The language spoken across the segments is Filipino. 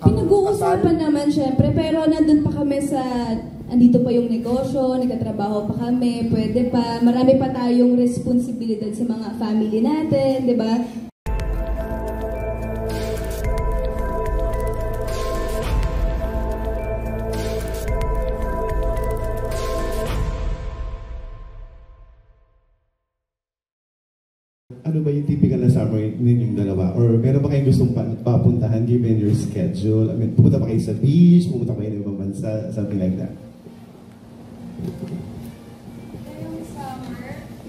Pinag-uusapan naman syempre, pero nandun pa kami sa, andito pa yung negosyo, nagkatrabaho pa kami, pwede pa, marami pa tayong responsibilidad sa mga family natin, di ba? Ano ba yung typical na summer ninyong dalawa? Or meron ba kayong gustong papuntahan given your schedule? I mean, pumunta pa kayo sa beach, pumunta pa kayo ng ibang bansa, something like that?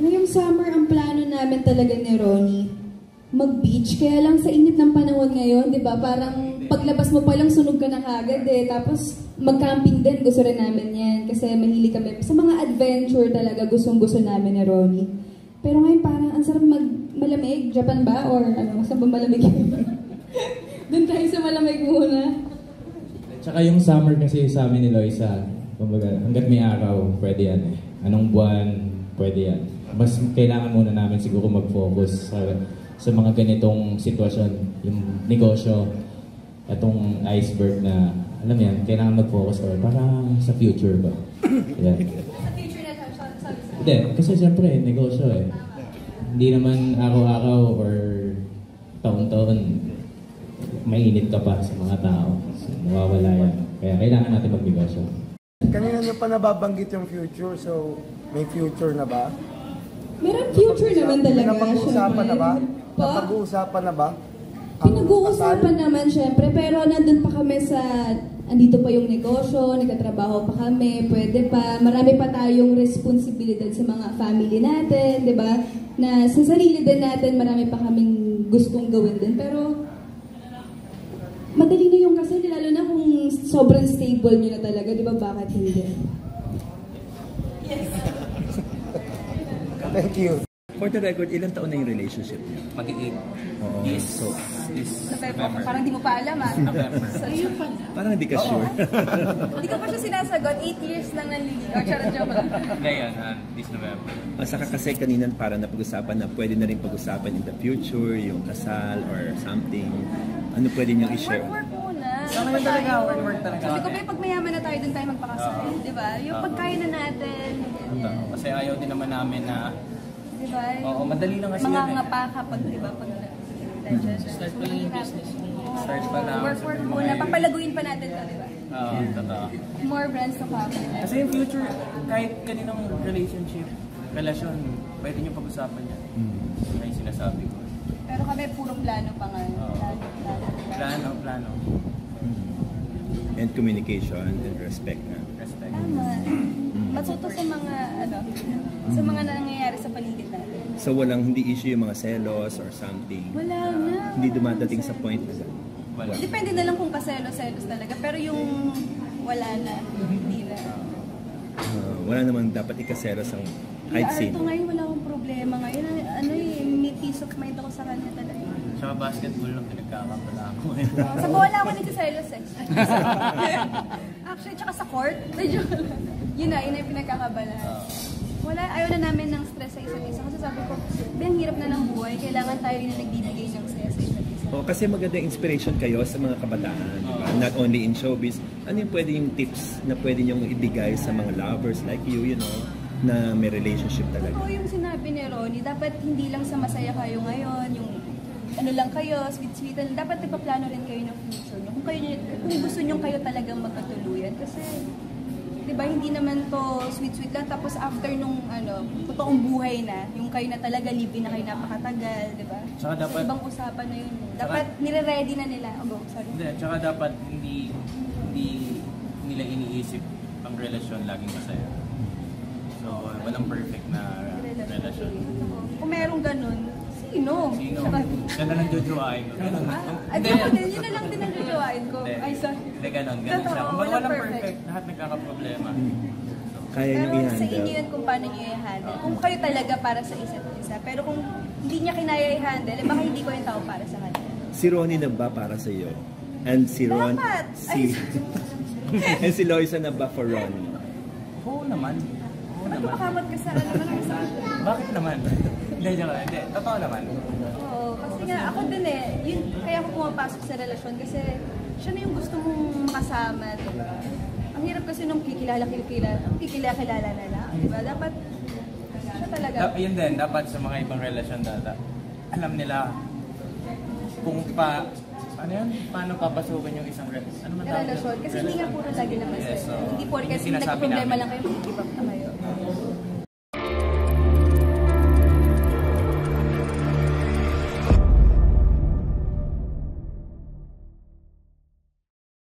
Ngayong summer, ang plano namin talaga ni Ronnie, mag-beach. Kaya lang sa init ng panahon ngayon, di ba? Parang paglabas mo pa lang, sunog ka na kagad eh. Tapos mag-camping din, gusto rin namin yan. Kasi mahilig kami. Sa mga adventure talaga, gustong-gusto namin ni Ronnie. Pero ngayon parang ang sarap malamig. Japan ba? Or ano? Saan ba malamig? Doon tayo sa malamig muna. Tsaka yung summer kasi sa amin ni Loisa, kumbaga, hanggat may araw, pwede yan eh. Anong buwan, pwede yan. Mas kailangan muna namin siguro mag-focus sa mga ganitong sitwasyon. Yung negosyo, itong iceberg na, alam yan, kailangan mag-focus para sa future ba. Yan. Hindi, kasi siyempre, negosyo eh. Hindi naman araw-araw or taon-taon mainit ka pa sa mga tao. So, nawawala yan. Kaya kailangan natin magnegosyo. Kanina nyo pa nababanggit yung future, so may future na ba? Meron future naman talaga. Napag-uusapan na ba? Napag-uusapan na ba? Pinag-uusapan naman syempre, pero nandun pa kami sa, andito pa yung negosyo, nagkatrabaho pa kami, pwede pa, marami pa tayong responsibilidad sa mga family natin, di ba? Na sa sarili din natin, marami pa kaming gustong gawin din, pero madali na yung kasi, lalo na kung sobrang stable nyo na talaga, di ba? Bakit hindi? Yes. Thank you. For the record, ilang taon na yung relationship niyo? Mag-8. Oo. Yes. So, November. Parang di mo pa alam ah. November. parang hindi ka sure. Hindi ko pa siya sinasagot. 8 years nang nanliligaw. Charot, joke lang. Ngayon, this November. Saka kasi kanina parang napag-usapan na pwede na rin pag-usapan in the future, yung kasal or something. Ano pwede niyong i-share? Work muna. Sa ngayon talaga, work talaga. Sabi ko ba, pag mayaman na tayo, dun tayo magpakasal. Di ba? Yung pagkaya na natin. Kasi ayaw din naman namin na diba? Oo, madali lang kasi mga yun ngapa kapag, diba, pag start pa lang yung business. Start pa lang. Work muna. Papalaguin pa natin ito, diba? Oo, totoo. More brands to come. Kasi yung future, kahit kaninong relationship, relasyon, pwede nyo pag-usapan yan. May sinasabi ko. Pero kami, puro plano pa nga. Plano. And communication and respect na. Respect. Tama. Matuto sa mga, sa mga nangyayari sa paligid natin. So hindi issue yung mga selos or something? Wala na. Hindi dumadating sa point na Wala. Depende na lang kung paselos talaga. Pero yung wala na, hindi na. Wala namang dapat ikaselos ang kahit sino. Ito ngayon, wala akong problema. Ngayon, may peace of mind ako sa kanya talaga. Tsaka basketball lang pinagkakapala ako. Sa bola ako nagsiselos eh. Actually, tsaka sa court. Yun na yung pinagkakabala. Wala, ayaw na namin ng stress sa isa't isa. Kasi sabi ko, ang hirap na ng buhay. Kailangan tayo na nagbibigay ng stress sa isa't isa. Kasi magandang inspiration kayo sa mga kabataan, diba? Not only in showbiz. Ano yung pwede yung tips na pwede niyong ibigay sa mga lovers like you know, na may relationship talaga? Ito yung sinabi ni Ronnie, dapat hindi lang sa masaya kayo ngayon, yung ano lang kayo, sweet-sweetan, dapat nagpaplano rin kayo ng future nyo. Kung gusto nyo kayo talagang magkatuluyan. Kasi, di ba, hindi naman to sweet-sweet lang. Tapos after nung, totoong buhay na, yung kayo na talaga, live na kayo napakatagal, di ba? Tsaka dapat, ibang usapan na yun. Dapat nire-ready na nila. Sorry. Hindi, tsaka dapat hindi nila iniisip ang relasyon laging masaya. So, walang perfect na relasyon. Kung merong ganun, Sino? Gano'n ang jojoain ko. Yun na lang din ang jojoain ko. Ay, sorry. Hindi, gano'n siya. Kung walang perfect, lahat nagkakaproblema. Kaya nyo i-handle. Pero sa inyo yun kung paano nyo i-handle. Kung kayo talaga para sa isa't isa. Pero kung hindi niya kinaya i-handle, baka hindi ko yung tao para sa kanya. Si Ronnie na ba para sa iyo? And si Ron... Dapat! And si Loisa na ba for Ronnie? Oo naman. Ba't kumakamot ka sa Bakit naman? Hindi, totoo naman. Oo, kasi nga ako din yun, kaya ako pumapasok sa relasyon kasi siya na yung gusto magkasama, diba? Ang hirap kasi nung kikilala na lang, diba? Dapat siya talaga. Yun din, dapat sa mga ibang relasyon alam nila kung paano papasukin yung isang relasyon. Ano man tawag? Relasyon. Kasi hindi nga puro lagi naman Yes, so, hindi porket yung sinasabi nagka-problema namin. lang kayo, mag-give up na kayo.